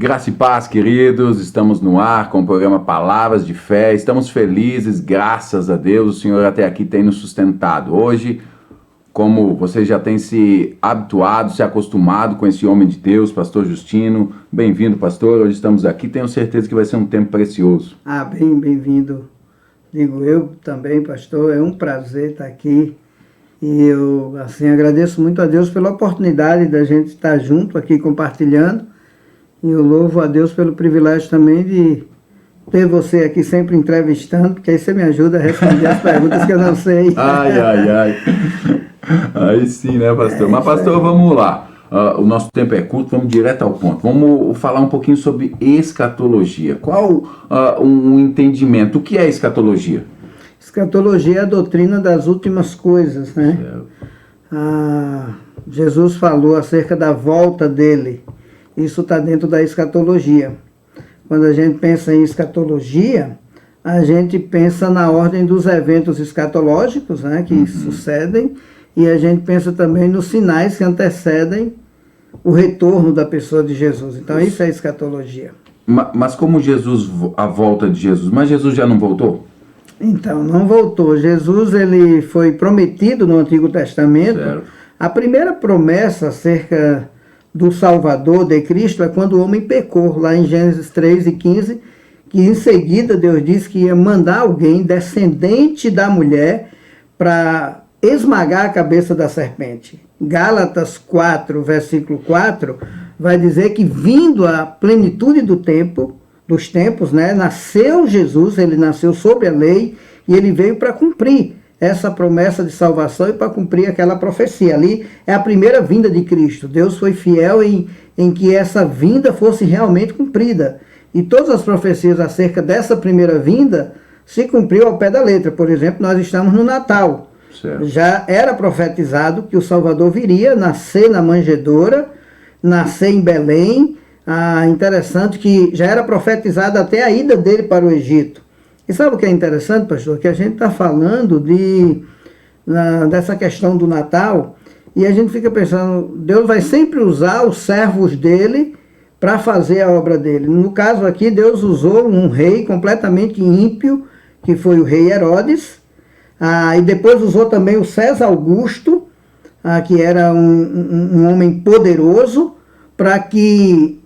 Graça e paz, queridos, estamos no ar com o programa Palavras de Fé, estamos felizes, graças a Deus, o Senhor até aqui tem nos sustentado. Hoje, como vocês já têm se habituado, se acostumado com esse homem de Deus, pastor Justino, bem-vindo, pastor, hoje estamos aqui, tenho certeza que vai ser um tempo precioso. Bem-vindo, digo eu também, pastor, é um prazer estar aqui. E eu, agradeço muito a Deus pela oportunidade da gente estar junto aqui compartilhando. E eu louvo a Deus pelo privilégio também de ter você aqui sempre entrevistando, porque aí você me ajuda a responder as perguntas que eu não sei. Aí sim, né, pastor? Mas, pastor, vamos lá. O nosso tempo é curto, vamos direto ao ponto. Vamos falar um pouquinho sobre escatologia. Qual um entendimento? O que é escatologia? Escatologia é a doutrina das últimas coisas, né? Jesus falou acerca da volta dele. Isso está dentro da escatologia. Quando a gente pensa em escatologia, a gente pensa na ordem dos eventos escatológicos, né, que sucedem, e a gente pensa também nos sinais que antecedem o retorno da pessoa de Jesus. Então isso é escatologia. Mas como a volta de Jesus? Mas Jesus já não voltou? Então, não voltou. Jesus ele foi prometido no Antigo Testamento. Certo. A primeira promessa acerca do Salvador, de Cristo, é quando o homem pecou, lá em Gênesis 3:15, que em seguida Deus disse que ia mandar alguém descendente da mulher para esmagar a cabeça da serpente. Gálatas 4, versículo 4, vai dizer que vindo a plenitude dos tempos, né, nasceu Jesus, ele nasceu sob a lei e ele veio para cumprir essa promessa de salvação e para cumprir aquela profecia. Ali é a primeira vinda de Cristo. Deus foi fiel em que essa vinda fosse realmente cumprida. E todas as profecias acerca dessa primeira vinda se cumpriu ao pé da letra. Por exemplo, nós estamos no Natal. Certo. Já era profetizado que o Salvador viria nascer na manjedoura, nascer em Belém. Interessante que já era profetizado até a ida dele para o Egito. E sabe o que é interessante, pastor? Que a gente está falando dessa questão do Natal e a gente fica pensando, Deus vai sempre usar os servos dele para fazer a obra dele. No caso aqui, Deus usou um rei completamente ímpio, que foi o rei Herodes, e depois usou também o César Augusto, que era um homem poderoso, para que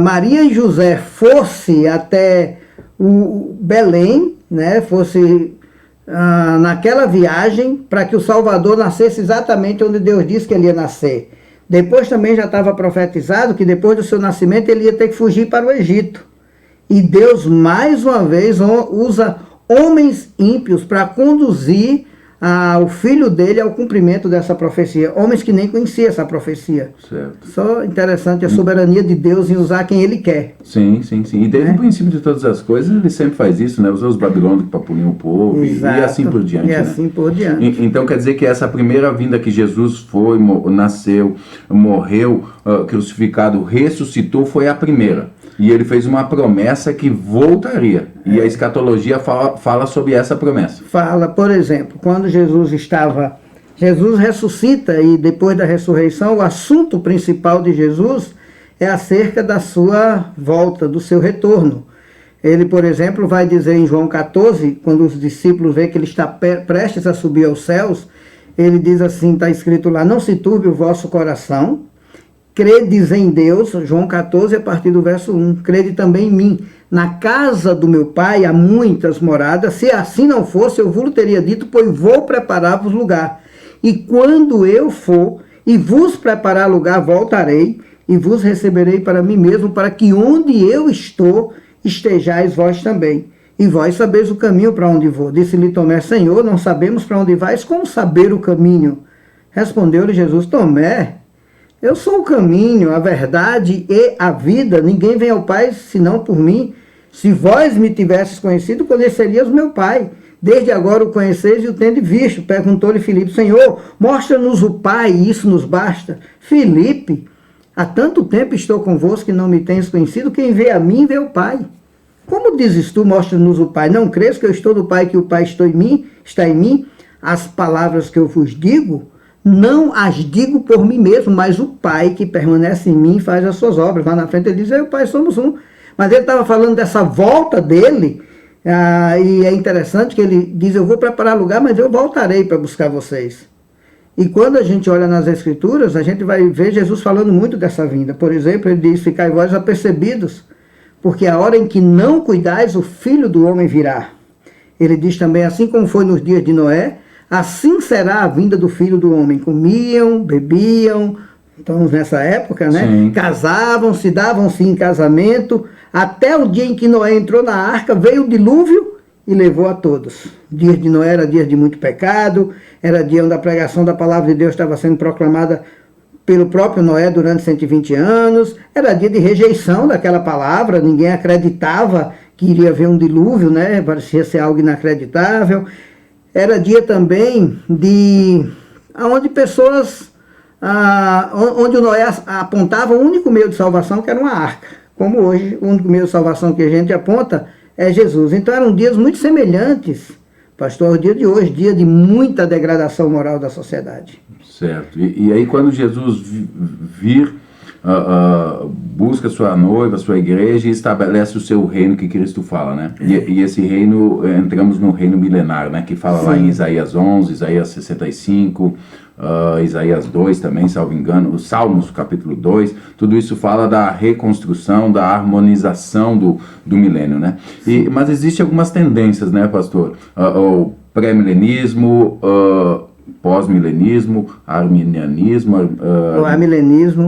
Maria e José fosse até o Belém, né, fosse naquela viagem para que o Salvador nascesse exatamente onde Deus disse que ele ia nascer. Depois também já estava profetizado que depois do seu nascimento ele ia ter que fugir para o Egito. E Deus mais uma vez usa homens ímpios para conduzir o filho dele ao cumprimento dessa profecia. Homens que nem conheciam essa profecia. Certo. Só interessante a soberania de Deus em usar quem ele quer. Sim. E desde o princípio de todas as coisas, ele sempre faz isso, né? Usou os babilônicos para punir o povo. Exato. E assim por diante. Assim por diante. Então quer dizer que essa primeira vinda que Jesus foi, nasceu, morreu, crucificado, ressuscitou, foi a primeira. E ele fez uma promessa que voltaria. E a escatologia fala sobre essa promessa. Fala, por exemplo, quando Jesus ressuscita e depois da ressurreição, o assunto principal de Jesus é acerca da sua volta, do seu retorno. Ele, por exemplo, vai dizer em João 14, quando os discípulos veem que ele está prestes a subir aos céus, ele diz assim, está escrito lá, não se turbe o vosso coração, credes em Deus, João 14, a partir do verso 1, crede também em mim. Na casa do meu pai há muitas moradas, se assim não fosse, eu vos teria dito, pois vou preparar-vos lugar. E quando eu for e vos preparar lugar, voltarei e vos receberei para mim mesmo, para que onde eu estou, estejais vós também. E vós sabeis o caminho para onde vou. Disse-lhe Tomé, Senhor, não sabemos para onde vais, como saber o caminho? Respondeu-lhe Jesus, Tomé, eu sou o caminho, a verdade e a vida. Ninguém vem ao Pai senão por mim. Se vós me tivesses conhecido, conhecerias o meu Pai. Desde agora o conheceis e o tendes visto. Perguntou-lhe Filipe, Senhor, mostra-nos o Pai, e isso nos basta. Filipe, há tanto tempo estou convosco que não me tens conhecido. Quem vê a mim, vê o Pai. Como dizes tu, mostra-nos o Pai? Não crês que eu estou do Pai, que o Pai está em mim? As palavras que eu vos digo, não as digo por mim mesmo, mas o Pai que permanece em mim faz as suas obras. Lá na frente ele diz, eu e o Pai somos um. Mas ele estava falando dessa volta dele, e é interessante que ele diz, eu vou preparar lugar, mas eu voltarei para buscar vocês. E quando a gente olha nas Escrituras, a gente vai ver Jesus falando muito dessa vinda. Por exemplo, ele diz, ficai vós apercebidos, porque a hora em que não cuidais, o Filho do Homem virá. Ele diz também, assim como foi nos dias de Noé, assim será a vinda do Filho do Homem. Comiam, bebiam, estamos nessa época, né? Sim. Casavam-se, davam-se em casamento, até o dia em que Noé entrou na arca, veio o dilúvio e levou a todos. Dias de Noé era dias de muito pecado, era dia onde a pregação da palavra de Deus estava sendo proclamada pelo próprio Noé durante 120 anos, era dia de rejeição daquela palavra, ninguém acreditava que iria haver um dilúvio, né? Parecia ser algo inacreditável. Era dia também onde pessoas, onde o Noé apontava o único meio de salvação, que era uma arca. Como hoje, o único meio de salvação que a gente aponta é Jesus. Então eram dias muito semelhantes, pastor, ao dia de hoje, dia de muita degradação moral da sociedade. Certo. E aí quando Jesus vir, busca sua noiva, sua igreja e estabelece o seu reino que Cristo fala, né? E esse reino, entramos no reino milenar, né? Que fala lá em Isaías 11, Isaías 65, Isaías 2 também, salvo engano, os Salmos capítulo 2, tudo isso fala da reconstrução, da harmonização do milênio, né? Mas existem algumas tendências, né, pastor? O pré-milenismo, pós-milenismo, arminianismo,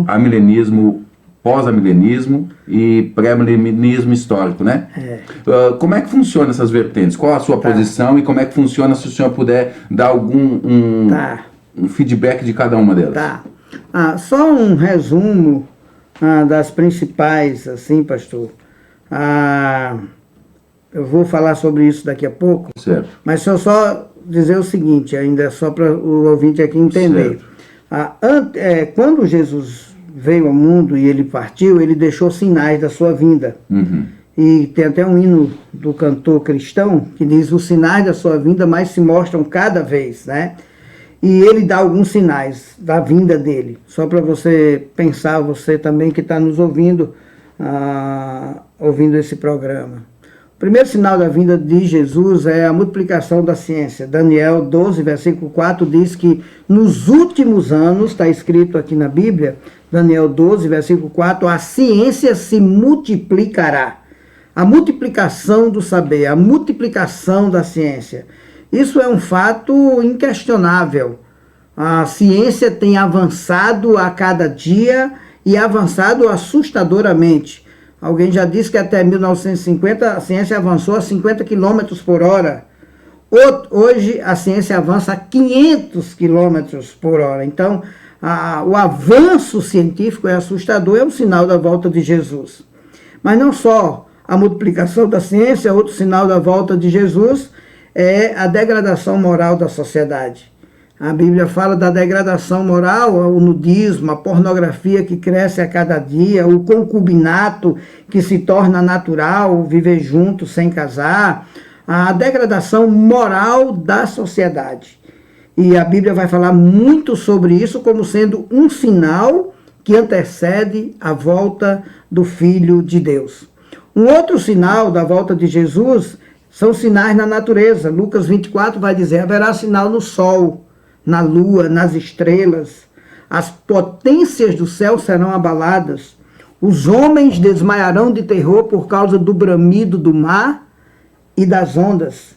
amilenismo, pós-amilenismo e pré-milenismo histórico, né? Como é que funciona essas vertentes? Qual a sua posição e como é que funciona, se o senhor puder dar algum um feedback de cada uma delas? Só um resumo das principais, assim, pastor. Eu vou falar sobre isso daqui a pouco, certo. Mas só dizer o seguinte, ainda só para o ouvinte aqui entender. Quando Jesus veio ao mundo e ele partiu, ele deixou sinais da sua vinda. Uhum. E tem até um hino do cantor cristão que diz, os sinais da sua vinda mais se mostram cada vez, né? E ele dá alguns sinais da vinda dele. Só para você pensar, você também que está nos ouvindo, ouvindo esse programa. O primeiro sinal da vinda de Jesus é a multiplicação da ciência. Daniel 12, versículo 4, diz que nos últimos anos, está escrito aqui na Bíblia, Daniel 12, versículo 4, a ciência se multiplicará. A multiplicação do saber, a multiplicação da ciência. Isso é um fato inquestionável. A ciência tem avançado a cada dia e avançado assustadoramente. Alguém já disse que até 1950 a ciência avançou a 50 km por hora. Hoje a ciência avança a 500 km por hora. Então, o avanço científico é assustador, é um sinal da volta de Jesus. Mas não só a multiplicação da ciência, outro sinal da volta de Jesus é a degradação moral da sociedade. A Bíblia fala da degradação moral, o nudismo, a pornografia que cresce a cada dia, o concubinato que se torna natural, viver junto sem casar, a degradação moral da sociedade. E a Bíblia vai falar muito sobre isso como sendo um sinal que antecede a volta do Filho de Deus. Um outro sinal da volta de Jesus são sinais na natureza. Lucas 24 vai dizer, haverá sinal no sol, na lua, nas estrelas, as potências do céu serão abaladas, os homens desmaiarão de terror por causa do bramido do mar e das ondas.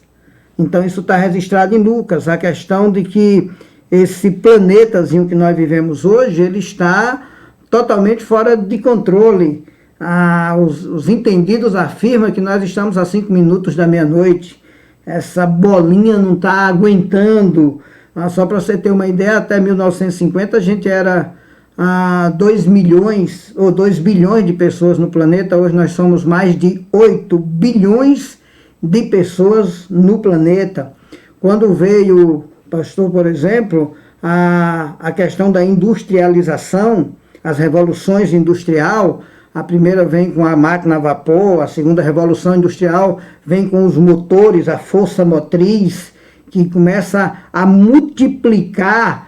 Então isso está registrado em Lucas, a questão de que esse planetazinho que nós vivemos hoje, ele está totalmente fora de controle. Os entendidos afirmam que nós estamos a 5 minutos da meia-noite, essa bolinha não está aguentando. Só para você ter uma ideia, até 1950 a gente era 2 milhões ou 2 bilhões de pessoas no planeta. Hoje nós somos mais de 8 bilhões de pessoas no planeta. Quando veio, pastor, por exemplo, a questão da industrialização, as revoluções industrial, a primeira vem com a máquina a vapor, a segunda revolução industrial vem com os motores, a força motriz, que começa a multiplicar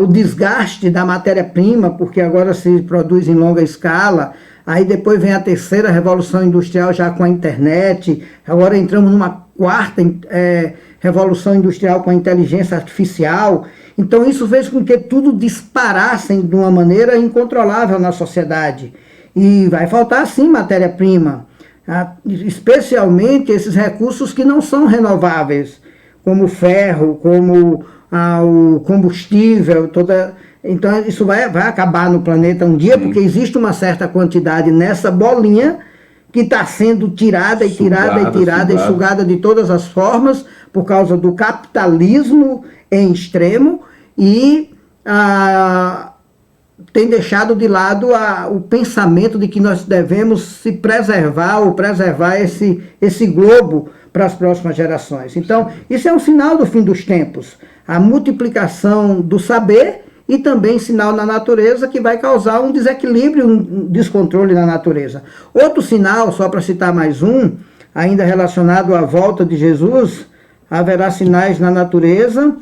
o desgaste da matéria-prima, porque agora se produz em longa escala. Aí depois vem a terceira revolução industrial já com a internet. Agora entramos numa quarta revolução industrial com a inteligência artificial. Então isso fez com que tudo disparasse de uma maneira incontrolável na sociedade. E vai faltar sim matéria-prima, especialmente esses recursos que não são renováveis, como o ferro, como o combustível, então isso vai acabar no planeta um dia, porque existe uma certa quantidade nessa bolinha que está sendo tirada e sugada de todas as formas por causa do capitalismo em extremo e tem deixado de lado o pensamento de que nós devemos se preservar ou preservar esse globo para as próximas gerações. Então, isso é um sinal do fim dos tempos. A multiplicação do saber e também sinal na natureza que vai causar um desequilíbrio, um descontrole na natureza. Outro sinal, só para citar mais um, ainda relacionado à volta de Jesus, haverá sinais na natureza.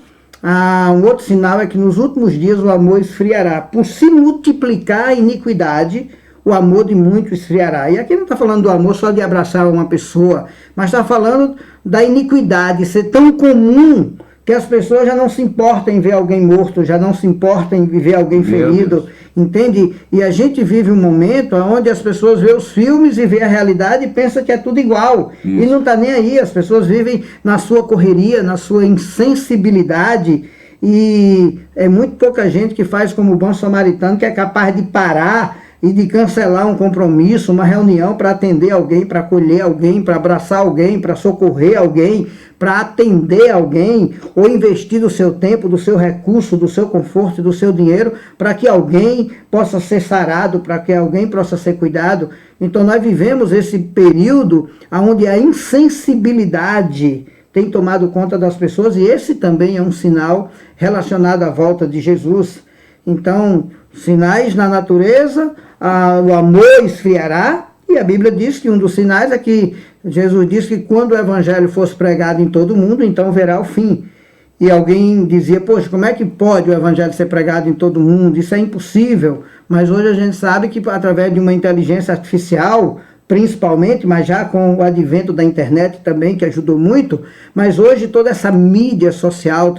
Um outro sinal é que nos últimos dias o amor esfriará. Por se multiplicar a iniquidade, o amor de muito esfriará. E aqui não está falando do amor só de abraçar uma pessoa, mas está falando da iniquidade ser tão comum que as pessoas já não se importam em ver alguém morto, já não se importam em ver alguém ferido, entende? E a gente vive um momento onde as pessoas veem os filmes e vê a realidade e pensa que é tudo igual. Isso. E não está nem aí, as pessoas vivem na sua correria, na sua insensibilidade, e é muito pouca gente que faz como o bom samaritano, que é capaz de parar e de cancelar um compromisso, uma reunião para atender alguém, para acolher alguém, para abraçar alguém, para socorrer alguém, para atender alguém, ou investir do seu tempo, do seu recurso, do seu conforto, do seu dinheiro, para que alguém possa ser sarado, para que alguém possa ser cuidado. Então nós vivemos esse período onde a insensibilidade tem tomado conta das pessoas, e esse também é um sinal relacionado à volta de Jesus. Então, sinais na natureza, o amor esfriará, e a Bíblia diz que um dos sinais é que Jesus disse que quando o evangelho fosse pregado em todo mundo, então verá o fim. E alguém dizia, poxa, como é que pode o evangelho ser pregado em todo mundo? Isso é impossível. Mas hoje a gente sabe que através de uma inteligência artificial, principalmente, mas já com o advento da internet também, que ajudou muito, mas hoje toda essa mídia social,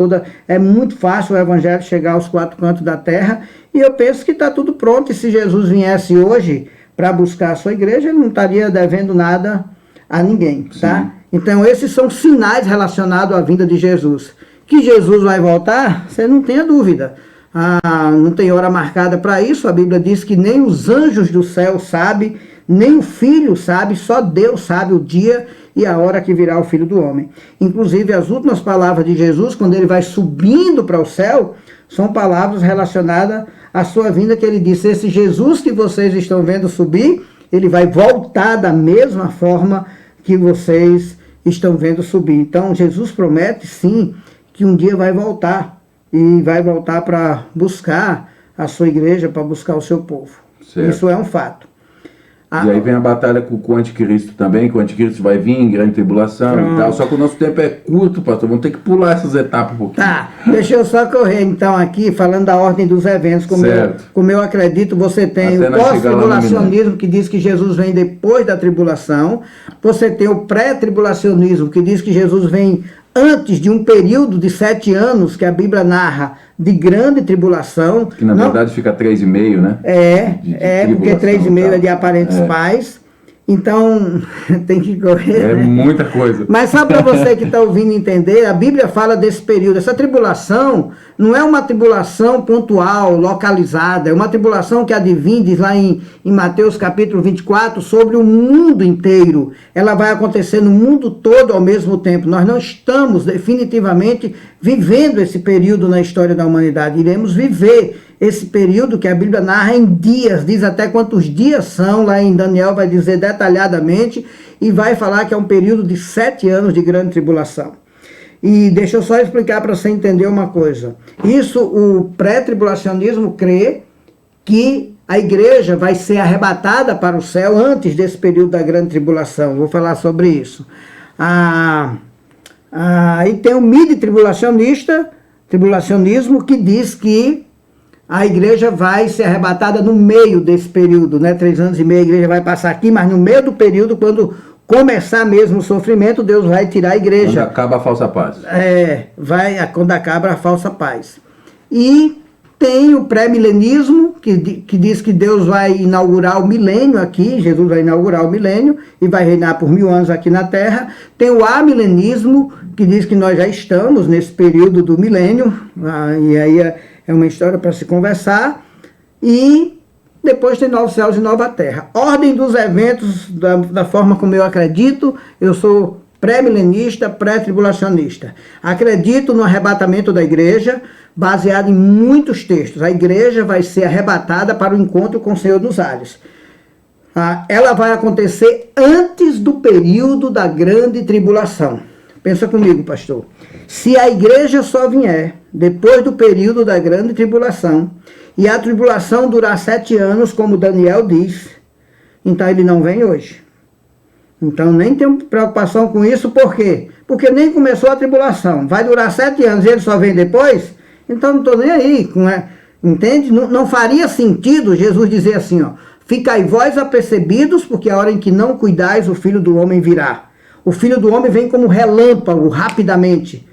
é muito fácil o evangelho chegar aos quatro cantos da terra, e eu penso que está tudo pronto, e se Jesus viesse hoje para buscar a sua igreja, ele não estaria devendo nada a ninguém, tá? Então esses são sinais relacionados à vinda de Jesus. Que Jesus vai voltar, você não tenha dúvida. Não tem hora marcada para isso, a Bíblia diz que nem os anjos do céu sabem, nem o Filho sabe, só Deus sabe o dia e a hora que virá o Filho do Homem. Inclusive, as últimas palavras de Jesus, quando ele vai subindo para o céu, são palavras relacionadas à sua vinda, que ele disse, esse Jesus que vocês estão vendo subir, ele vai voltar da mesma forma que vocês estão vendo subir. Então, Jesus promete, sim, que um dia vai voltar, e vai voltar para buscar a sua igreja, para buscar o seu povo. Certo. Isso é um fato. E aí vem a batalha com o anticristo também, que o anticristo vai vir em grande tribulação e tal. Só que o nosso tempo é curto, pastor. Vamos ter que pular essas etapas um pouquinho. Tá, deixa eu só correr então aqui, falando da ordem dos eventos. Como eu acredito, você tem até o pós-tribulacionismo, que diz que Jesus vem depois da tribulação. Você tem o pré-tribulacionismo, que diz que Jesus vem antes de um período de 7 anos, que a Bíblia narra, de grande tribulação. Que na verdade fica 3,5, né? Porque 3,5 é de aparentes pais. Então, tem que correr. É muita coisa. Mas só para você que está ouvindo entender, a Bíblia fala desse período. Essa tribulação não é uma tribulação pontual, localizada. É uma tribulação que advém, diz lá em Mateus capítulo 24, sobre o mundo inteiro. Ela vai acontecer no mundo todo ao mesmo tempo. Nós não estamos definitivamente vivendo esse período na história da humanidade. Iremos viver esse período que a Bíblia narra em dias, diz até quantos dias são, lá em Daniel vai dizer detalhadamente, e vai falar que é um período de 7 anos de grande tribulação. E deixa eu só explicar para você entender uma coisa. Isso, o pré-tribulacionismo crê que a igreja vai ser arrebatada para o céu antes desse período da grande tribulação. Vou falar sobre isso. E tem o mid-tribulacionista, Tribulacionismo que diz que a igreja vai ser arrebatada no meio desse período, né? 3 anos e meio a igreja vai passar aqui, mas no meio do período, quando começar mesmo o sofrimento, Deus vai tirar a igreja. Quando acaba a falsa paz. Quando acaba a falsa paz. E tem o pré-milenismo, que diz que Deus vai inaugurar o milênio aqui, Jesus vai inaugurar o milênio e vai reinar por 1000 anos aqui na Terra. Tem o amilenismo, que diz que nós já estamos nesse período do milênio, e aí é uma história para se conversar. E depois tem novos céus e nova terra. Ordem dos eventos, da forma como eu acredito, eu sou pré-milenista, pré-tribulacionista. Acredito no arrebatamento da igreja, baseado em muitos textos. A igreja vai ser arrebatada para o encontro com o Senhor dos Ares. Ela vai acontecer antes do período da grande tribulação. Pensa comigo, pastor. Se a igreja só vier depois do período da grande tribulação, e a tribulação durar 7 anos, como Daniel diz, então ele não vem hoje. Então nem tenho preocupação com isso, por quê? Porque nem começou a tribulação, vai durar 7 anos e ele só vem depois, então não estou nem aí, entende? Não faria sentido Jesus dizer assim, ficai vós apercebidos, porque a hora em que não cuidais, o Filho do Homem virá. O Filho do Homem vem como relâmpago, rapidamente,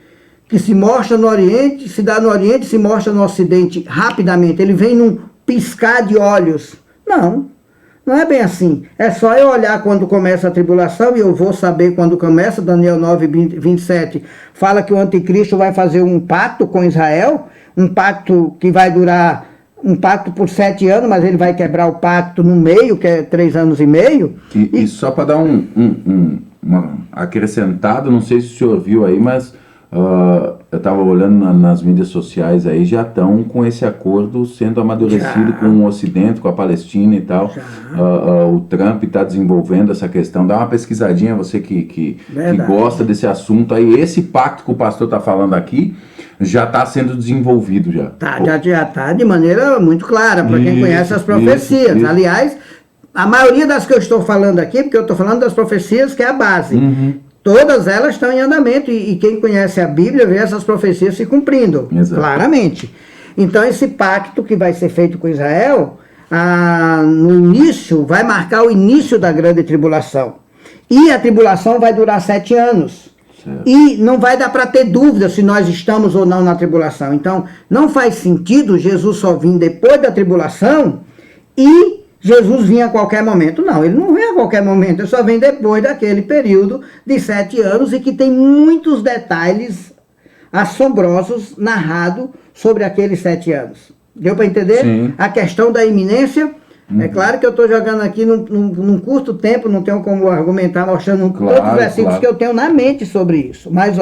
que se mostra no Oriente, se dá no Oriente, se mostra no Ocidente, rapidamente. Ele vem num piscar de olhos. Não é bem assim. É só eu olhar quando começa a tribulação, e eu vou saber quando começa. Daniel 9, 27 fala que o anticristo vai fazer um pacto com Israel, um pacto que vai durar, um pacto por 7 anos, mas ele vai quebrar o pacto no meio, que é 3 anos e meio. E só para dar uma acrescentado, não sei se o senhor viu aí, mas eu estava olhando nas mídias sociais aí, já estão com esse acordo sendo amadurecido com o Ocidente, com a Palestina e tal. O Trump está desenvolvendo essa questão. Dá uma pesquisadinha, você que gosta desse assunto aí. Esse pacto que o pastor está falando aqui já está sendo desenvolvido já. Já está de maneira muito clara, para quem conhece as profecias. Isso. Aliás, a maioria das que eu estou falando aqui, porque eu estou falando das profecias, que é a base. Todas elas estão em andamento, e quem conhece a Bíblia vê essas profecias se cumprindo, claramente. Então esse pacto que vai ser feito com Israel, no início, vai marcar o início da grande tribulação. E a tribulação vai durar 7 anos. Certo. E não vai dar para ter dúvida se nós estamos ou não na tribulação. Então não faz sentido Jesus só vir depois da tribulação e Jesus vinha a qualquer momento. Não, ele não vem a qualquer momento, ele só vem depois daquele período de 7 anos, e que tem muitos detalhes assombrosos narrados sobre aqueles 7 anos. Deu para entender? Sim. A questão da iminência. É claro que eu estou jogando aqui num curto tempo, não tenho como argumentar, mostrando todos os versículos que eu tenho na mente sobre isso. Mas,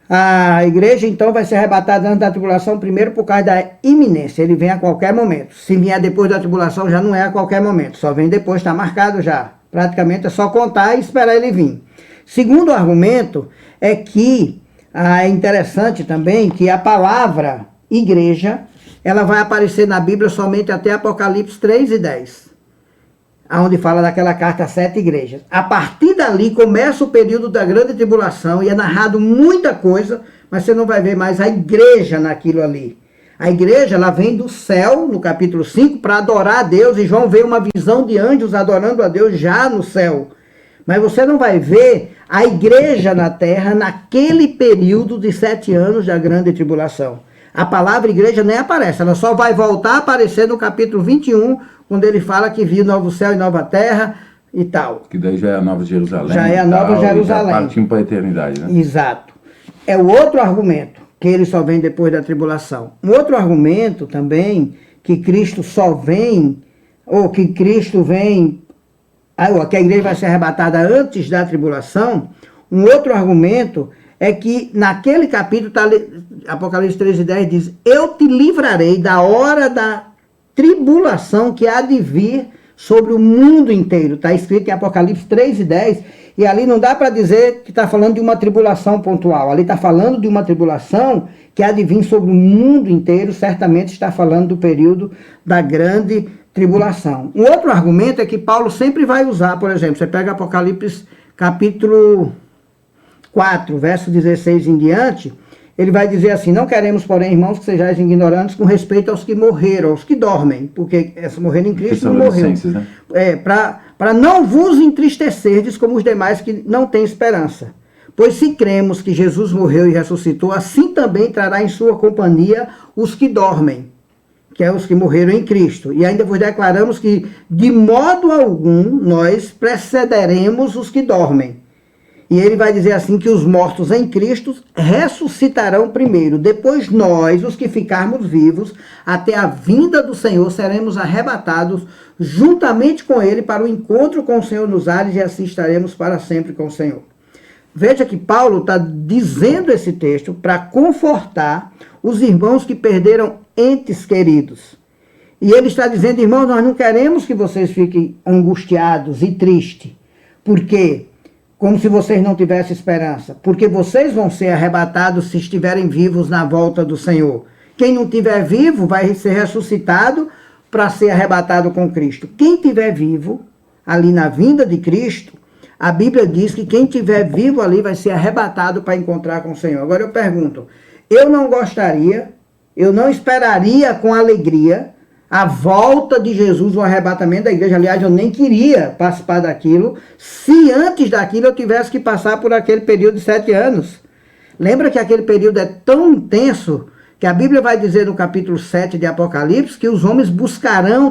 a igreja, então, vai ser arrebatada antes da tribulação, primeiro por causa da iminência. Ele vem a qualquer momento. Se vier depois da tribulação, já não é a qualquer momento. Só vem depois, está marcado já. Praticamente é só contar e esperar ele vir. Segundo argumento é que é interessante também que a palavra igreja, ela vai aparecer na Bíblia somente até Apocalipse 3 e 10. Onde fala daquela carta a 7 igrejas. A partir dali começa o período da grande tribulação, e é narrado muita coisa, mas você não vai ver mais a igreja naquilo ali. A igreja, ela vem do céu, no capítulo 5, para adorar a Deus, e João vê uma visão de anjos adorando a Deus já no céu. Mas você não vai ver a igreja na terra naquele período de 7 anos da grande tribulação. A palavra igreja nem aparece, ela só vai voltar a aparecer no capítulo 21, quando ele fala que viu novo céu e nova terra e tal. Que daí já é a Nova Jerusalém. Já é a Nova Jerusalém. Já partindo para a eternidade, né? Exato. É o outro argumento, que ele só vem depois da tribulação. Um outro argumento também, que Cristo só vem, ou que Cristo vem, que a igreja vai ser arrebatada antes da tribulação. Um outro argumento é que naquele capítulo, Apocalipse 13:10 diz: eu te livrarei da hora da tribulação que há de vir sobre o mundo inteiro. Está escrito em Apocalipse 3:10, e ali não dá para dizer que está falando de uma tribulação pontual. Ali está falando de uma tribulação que há de vir sobre o mundo inteiro. Certamente está falando do período da grande tribulação. Um outro argumento é que Paulo sempre vai usar, por exemplo, você pega Apocalipse capítulo 4, verso 16 em diante, ele vai dizer assim: não queremos, porém, irmãos, que sejais ignorantes com respeito aos que morreram, aos que dormem, porque essa morrer em Cristo não morreu. Né? Para não vos entristecerdes como os demais que não têm esperança. Pois se cremos que Jesus morreu e ressuscitou, assim também trará em sua companhia os que dormem, que é os que morreram em Cristo. E ainda vos declaramos que, de modo algum, nós precederemos os que dormem. E ele vai dizer assim, que os mortos em Cristo ressuscitarão primeiro. Depois nós, os que ficarmos vivos, até a vinda do Senhor, seremos arrebatados juntamente com ele para o encontro com o Senhor nos ares, e assim estaremos para sempre com o Senhor. Veja que Paulo está dizendo esse texto para confortar os irmãos que perderam entes queridos. E ele está dizendo: irmãos, nós não queremos que vocês fiquem angustiados e tristes. Por quê? Como se vocês não tivessem esperança. Porque vocês vão ser arrebatados se estiverem vivos na volta do Senhor. Quem não estiver vivo vai ser ressuscitado para ser arrebatado com Cristo. Quem estiver vivo, ali na vinda de Cristo, a Bíblia diz que quem estiver vivo ali vai ser arrebatado para encontrar com o Senhor. Agora eu pergunto, eu não gostaria, eu não esperaria com alegria a volta de Jesus, o arrebatamento da igreja. Aliás, eu nem queria participar daquilo, se antes daquilo eu tivesse que passar por aquele período de 7 anos. Lembra que aquele período é tão intenso, que a Bíblia vai dizer no capítulo 7 de Apocalipse, que os homens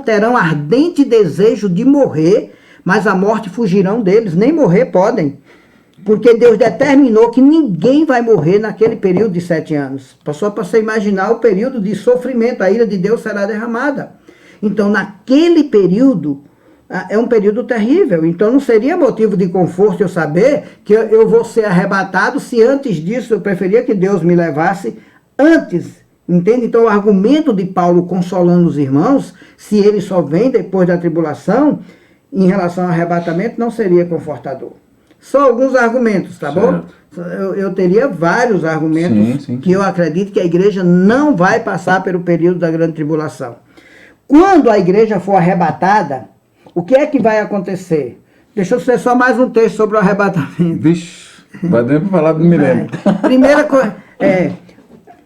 terão ardente desejo de morrer, mas a morte fugirão deles, nem morrer podem. Porque Deus determinou que ninguém vai morrer naquele período de 7 anos. Só para você imaginar o período de sofrimento, a ira de Deus será derramada. Então, naquele período, é um período terrível. Então, não seria motivo de conforto eu saber que eu vou ser arrebatado, se antes disso eu preferia que Deus me levasse antes. Entende? Então, o argumento de Paulo consolando os irmãos, se ele só vem depois da tribulação, em relação ao arrebatamento, não seria confortador. Só alguns argumentos, tá bom? Eu teria vários argumentos que eu acredito que a igreja não vai passar pelo período da grande tribulação. Quando a igreja for arrebatada, o que é que vai acontecer? Deixa eu ser só mais um texto sobre o arrebatamento. Vixe, vai dar para falar do milênio. Primeira coisa...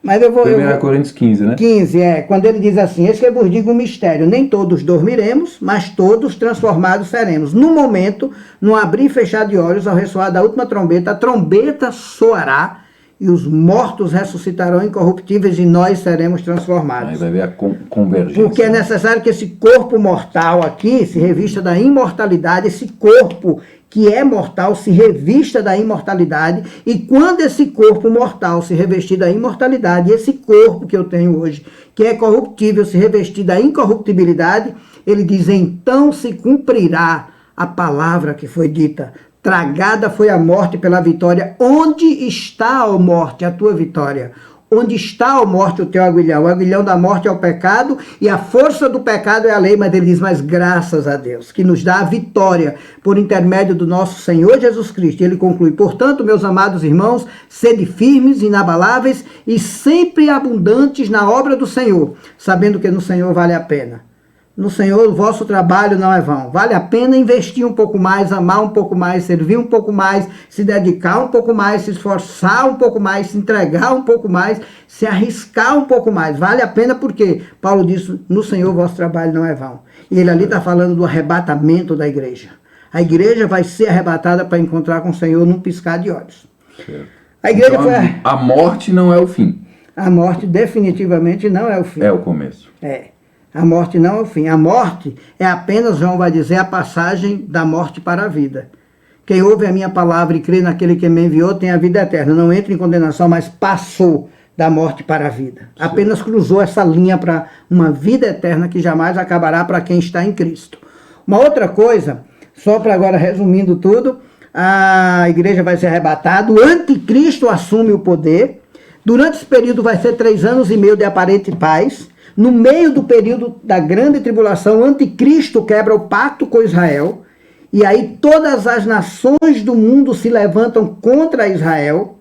Mas eu vou... 1 Coríntios 15, né? 15, quando ele diz assim: eis que eu vos digo um mistério, nem todos dormiremos, mas todos transformados seremos. No momento, no abrir e fechar de olhos, ao ressoar da última trombeta, a trombeta soará, e os mortos ressuscitarão incorruptíveis, e nós seremos transformados. Aí vai ver a convergência. Porque é necessário que esse corpo mortal aqui se revista da imortalidade, esse corpo que é mortal se revista da imortalidade, e quando esse corpo mortal se revestir da imortalidade, esse corpo que eu tenho hoje, que é corruptível, se revestir da incorruptibilidade, ele diz: então se cumprirá a palavra que foi dita. Tragada foi a morte pela vitória. Onde está, ó morte, a tua vitória? Onde está, ó morte, o teu aguilhão? O aguilhão da morte é o pecado, e a força do pecado é a lei. Mas ele diz: mas graças a Deus, que nos dá a vitória por intermédio do nosso Senhor Jesus Cristo. E ele conclui: portanto, meus amados irmãos, sede firmes, inabaláveis e sempre abundantes na obra do Senhor, sabendo que no Senhor vale a pena. No Senhor o vosso trabalho não é vão. Vale a pena investir um pouco mais, amar um pouco mais, servir um pouco mais, se dedicar um pouco mais, se esforçar um pouco mais, se entregar um pouco mais, se arriscar um pouco mais. Vale a pena porque Paulo disse: no Senhor o vosso trabalho não é vão. E ele ali está falando do arrebatamento da igreja. A igreja vai ser arrebatada para encontrar com o Senhor num piscar de olhos. Certo. A igreja então, foi... a morte não é o fim. A morte definitivamente não é o fim. É o começo. A morte não é o fim. A morte é apenas, João vai dizer, a passagem da morte para a vida. Quem ouve a minha palavra e crê naquele que me enviou tem a vida eterna. Não entra em condenação, mas passou da morte para a vida. Sim. Apenas cruzou essa linha para uma vida eterna que jamais acabará para quem está em Cristo. Uma outra coisa, só para agora resumindo tudo, a igreja vai ser arrebatada, o anticristo assume o poder. Durante esse período vai ser 3 anos e meio de aparente paz. No meio do período da grande tribulação, o anticristo quebra o pacto com Israel, e aí todas as nações do mundo se levantam contra Israel,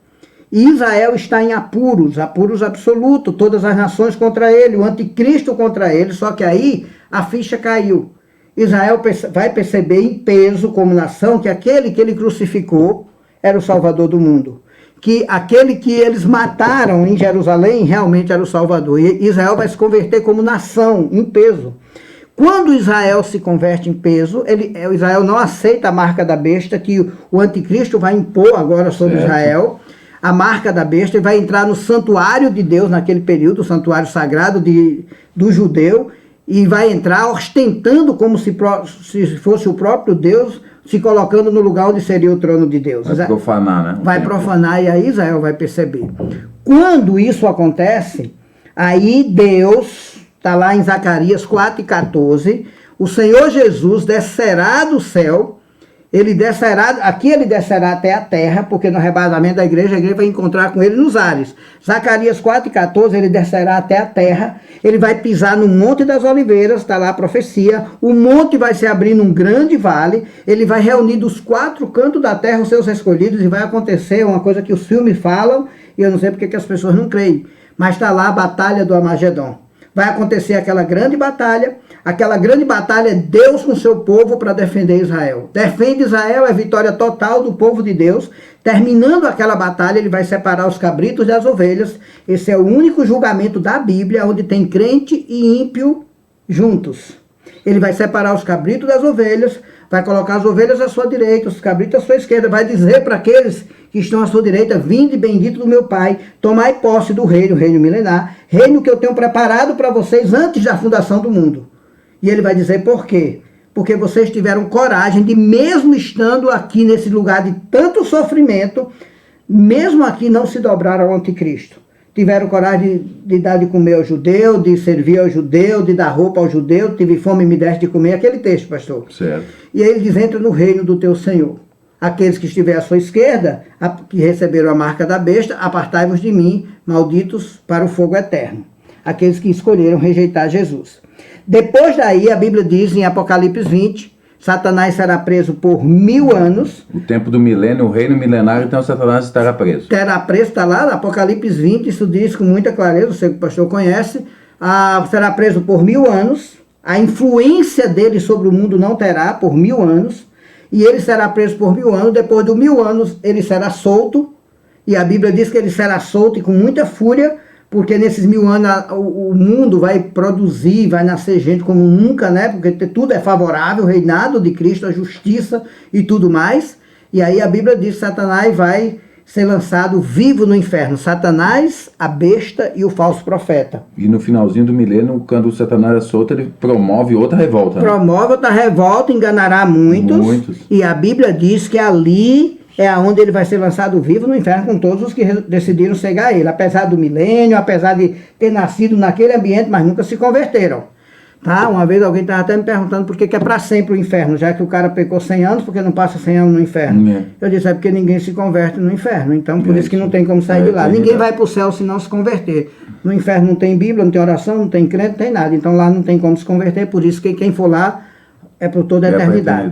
e Israel está em apuros absolutos, todas as nações contra ele, o anticristo contra ele, só que aí a ficha caiu. Israel vai perceber em peso como nação que aquele que ele crucificou era o Salvador do mundo. que aquele que eles mataram em Jerusalém realmente era o Salvador. E Israel vai se converter como nação, em peso. Quando Israel se converte em peso, Israel não aceita a marca da besta que o anticristo vai impor agora sobre Israel. A marca da besta, ele vai entrar no santuário de Deus naquele período, o santuário sagrado do judeu, e vai entrar ostentando como se fosse o próprio Deus, se colocando no lugar onde seria o trono de Deus. Vai profanar, né? Vai profanar, e aí Israel vai perceber. Quando isso acontece, aí Deus, está lá em Zacarias 4:14, o Senhor Jesus descerá do céu, ele descerá até a terra, porque no arrebatamento da igreja, a igreja vai encontrar com ele nos ares. Zacarias 4:14, ele descerá até a terra, ele vai pisar no Monte das Oliveiras, está lá a profecia, o monte vai se abrir num grande vale, ele vai reunir dos 4 cantos da terra os seus escolhidos, e vai acontecer uma coisa que os filmes falam, e eu não sei porque que as pessoas não creem, mas está lá a batalha do Armagedon. Vai acontecer aquela grande batalha é Deus com seu povo para defender Israel. Defende Israel, é vitória total do povo de Deus. Terminando aquela batalha, ele vai separar os cabritos das ovelhas. Esse é o único julgamento da Bíblia onde tem crente e ímpio juntos. Ele vai separar os cabritos das ovelhas, vai colocar as ovelhas à sua direita, os cabritos à sua esquerda, vai dizer para aqueles que estão à sua direita: vinde bendito do meu Pai, tomai posse do reino milenar, reino que eu tenho preparado para vocês antes da fundação do mundo. E ele vai dizer por quê? Porque vocês tiveram coragem de, mesmo estando aqui nesse lugar de tanto sofrimento, mesmo aqui não se dobrar ao anticristo. Tiveram coragem de dar de comer ao judeu, de servir ao judeu, de dar roupa ao judeu, tive fome e me deste de comer, aquele texto, pastor. Certo. E aí ele diz: entra no reino do teu Senhor. Aqueles que estiverem à sua esquerda, que receberam a marca da besta, apartai-vos de mim, malditos, para o fogo eterno. Aqueles que escolheram rejeitar Jesus. Depois daí, a Bíblia diz em Apocalipse 20, Satanás será preso por 1000 anos. O tempo do milênio, o reino milenário, então Satanás estará preso. Estará preso, está lá, Apocalipse 20, isso diz com muita clareza, sei que o pastor conhece. Será preso por 1000 anos. A influência dele sobre o mundo não terá por 1000 anos. E ele será preso por 1000 anos. Depois de 1000 anos, ele será solto. E a Bíblia diz que ele será solto e com muita fúria, porque nesses 1000 anos o mundo vai produzir, vai nascer gente como nunca, né? Porque tudo é favorável, o reinado de Cristo, a justiça e tudo mais. E aí a Bíblia diz que Satanás vai ser lançado vivo no inferno. Satanás, a besta e o falso profeta. E no finalzinho do milênio, quando o Satanás é solto, ele promove outra revolta. Né? Promove outra revolta, enganará muitos. E a Bíblia diz que ali é onde ele vai ser lançado vivo no inferno com todos os que decidiram cegar ele. Apesar do milênio, apesar de ter nascido naquele ambiente, mas nunca se converteram. Tá? Uma vez alguém estava até me perguntando por que é para sempre o inferno, já que o cara pecou 100 anos, porque não passa 100 anos no inferno. Eu disse: é porque ninguém se converte no inferno, então por isso que não tem como sair de lá. Ninguém vai para o céu se não se converter. No inferno não tem Bíblia, não tem oração, não tem crente, não tem nada. Então lá não tem como se converter, por isso que quem for lá é por toda a eternidade.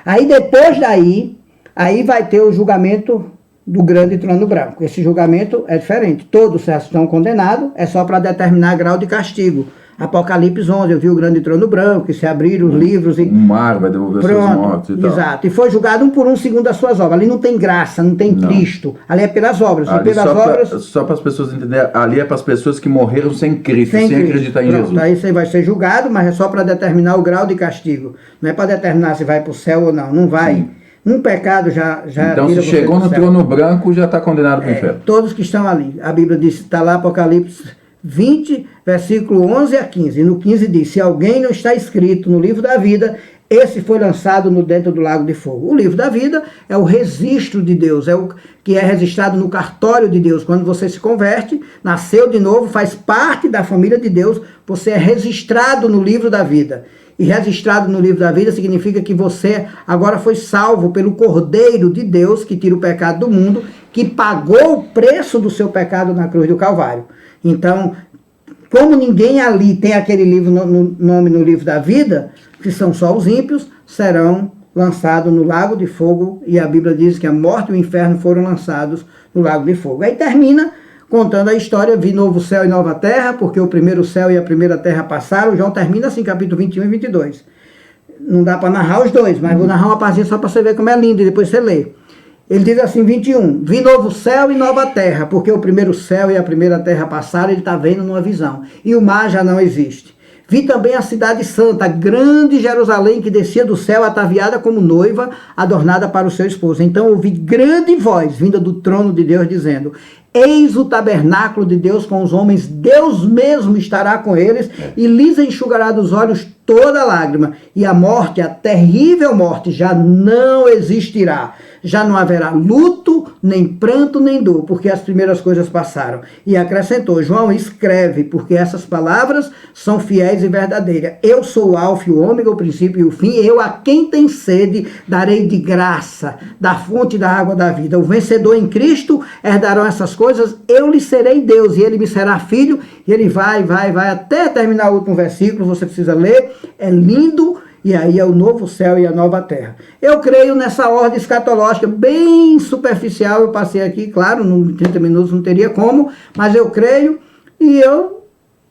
Aí depois daí, aí vai ter o julgamento do grande trono branco. Esse julgamento é diferente. Todos estão condenados, é só para determinar grau de castigo. Apocalipse 11, eu vi o grande trono branco, que se abriram os livros e... O mar vai devolver seus mortos e tal. Exato, e foi julgado um por um segundo as suas obras. Ali não tem graça, não tem Cristo. Ali é pelas obras. Ali só para as pessoas entenderem, ali é para as pessoas que morreram sem Cristo, sem acreditar em Jesus. Aí você vai ser julgado, mas é só para determinar o grau de castigo. Não é para determinar se vai para o céu ou não. Não vai. Sim. Um pecado já então, se chegou no trono branco, já está condenado para o inferno. Todos que estão ali. A Bíblia diz, está lá, Apocalipse 20, versículo 11 a 15. E no 15 diz: se alguém não está escrito no livro da vida, esse foi lançado dentro do lago de fogo. O livro da vida é o registro de Deus, é o que é registrado no cartório de Deus. Quando você se converte, nasceu de novo, faz parte da família de Deus, você é registrado no livro da vida. E registrado no livro da vida significa que você agora foi salvo pelo Cordeiro de Deus, que tira o pecado do mundo, que pagou o preço do seu pecado na cruz do Calvário. Então, como ninguém ali tem aquele livro nome no livro da vida, que são só os ímpios, serão lançados no lago de fogo, e a Bíblia diz que a morte e o inferno foram lançados no lago de fogo. Aí termina contando a história: vi novo céu e nova terra, porque o primeiro céu e a primeira terra passaram. João termina assim, capítulo 21 e 22. Não dá para narrar os dois, mas vou narrar uma partezinha só para você ver como é lindo, e depois você lê. Ele diz assim, 21, vi novo céu e nova terra, porque o primeiro céu e a primeira terra passaram, ele está vendo numa visão, e o mar já não existe. Vi também a cidade santa, a grande Jerusalém, que descia do céu ataviada como noiva, adornada para o seu esposo. Então ouvi grande voz, vinda do trono de Deus, dizendo, eis o tabernáculo de Deus com os homens, Deus mesmo estará com eles, e lhes enxugará dos olhos toda lágrima, e a morte, a terrível morte, já não existirá. Já não haverá luto, nem pranto, nem dor, porque as primeiras coisas passaram. E acrescentou, João, escreve, porque essas palavras são fiéis e verdadeiras. Eu sou o alfa e o ômega, o princípio e o fim. Eu a quem tem sede darei de graça, da fonte da água da vida. O vencedor em Cristo herdarão essas coisas. Eu lhe serei Deus e ele me será filho. E ele vai até terminar o último versículo. Você precisa ler. É lindo. E aí é o novo céu e a nova terra. Eu creio nessa ordem escatológica, bem superficial, eu passei aqui, claro, em 30 minutos não teria como, mas eu creio e eu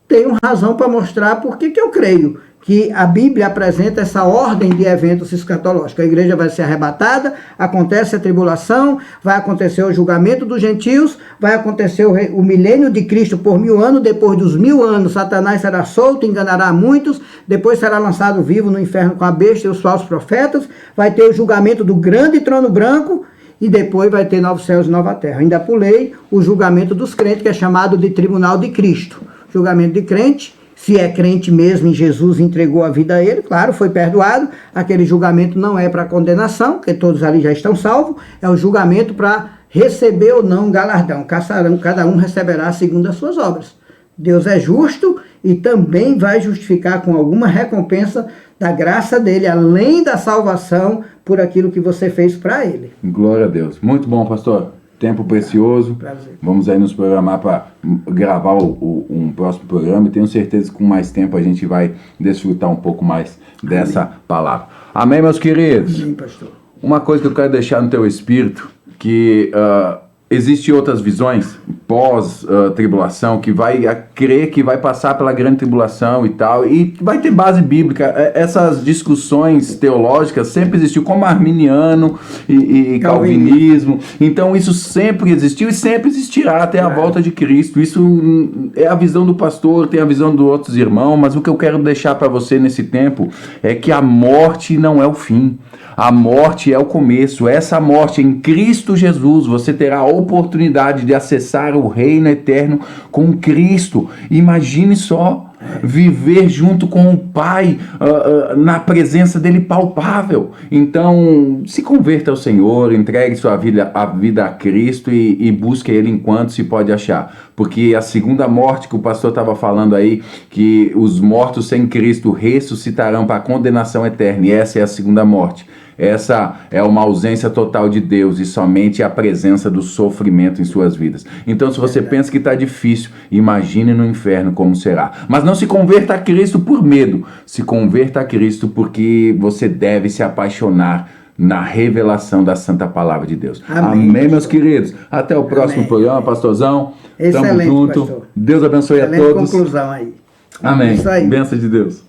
tenho razão para mostrar por que eu creio que a Bíblia apresenta essa ordem de eventos escatológicos. A igreja vai ser arrebatada, acontece a tribulação, vai acontecer o julgamento dos gentios, vai acontecer o milênio de Cristo por 1000 anos, depois dos 1000 anos Satanás será solto, enganará muitos, depois será lançado vivo no inferno com a besta e os falsos profetas, vai ter o julgamento do grande trono branco, e depois vai ter novos céus e nova terra. Ainda pulei o julgamento dos crentes, que é chamado de tribunal de Cristo. Julgamento de crente, se é crente mesmo em Jesus, entregou a vida a ele, claro, foi perdoado. Aquele julgamento não é para condenação, porque todos ali já estão salvos, é o julgamento para receber ou não um galardão. Cada um receberá segundo as suas obras. Deus é justo e também vai justificar com alguma recompensa da graça dele, além da salvação, por aquilo que você fez para ele. Glória a Deus. Muito bom, pastor. Tempo precioso. Prazer. Vamos aí nos programar para gravar um próximo programa e tenho certeza que com mais tempo a gente vai desfrutar um pouco mais dessa palavra. Amém, meus queridos? Sim, pastor. Uma coisa que eu quero deixar no teu espírito, que existem outras visões pós-tribulação, que vai crer que vai passar pela grande tribulação e tal, e vai ter base bíblica. Essas discussões teológicas sempre existiu, como arminiano e calvinismo. Então isso sempre existiu e sempre existirá até a volta de Cristo. Isso é a visão do pastor, tem a visão dos outros irmãos, mas o que eu quero deixar para você nesse tempo é que a morte não é o fim. A morte é o começo. Essa morte em Cristo Jesus, você terá a oportunidade de acessar o reino eterno com Cristo. Imagine só, viver junto com o Pai, na presença dele palpável. Então, se converta ao Senhor, entregue sua vida a Cristo e busque ele enquanto se pode achar. Porque a segunda morte que o pastor estava falando aí, que os mortos sem Cristo ressuscitarão para a condenação eterna, e essa é a segunda morte. Essa é uma ausência total de Deus e somente a presença do sofrimento em suas vidas. Então, se você pensa que está difícil, imagine no inferno como será. Mas não se converta a Cristo por medo. Se converta a Cristo porque você deve se apaixonar na revelação da Santa Palavra de Deus. Amém, meus queridos. Até o próximo programa, pastorzão. Tamo junto. Pastor. Deus abençoe a todos. Conclusão aí. Amém. Bênção de Deus.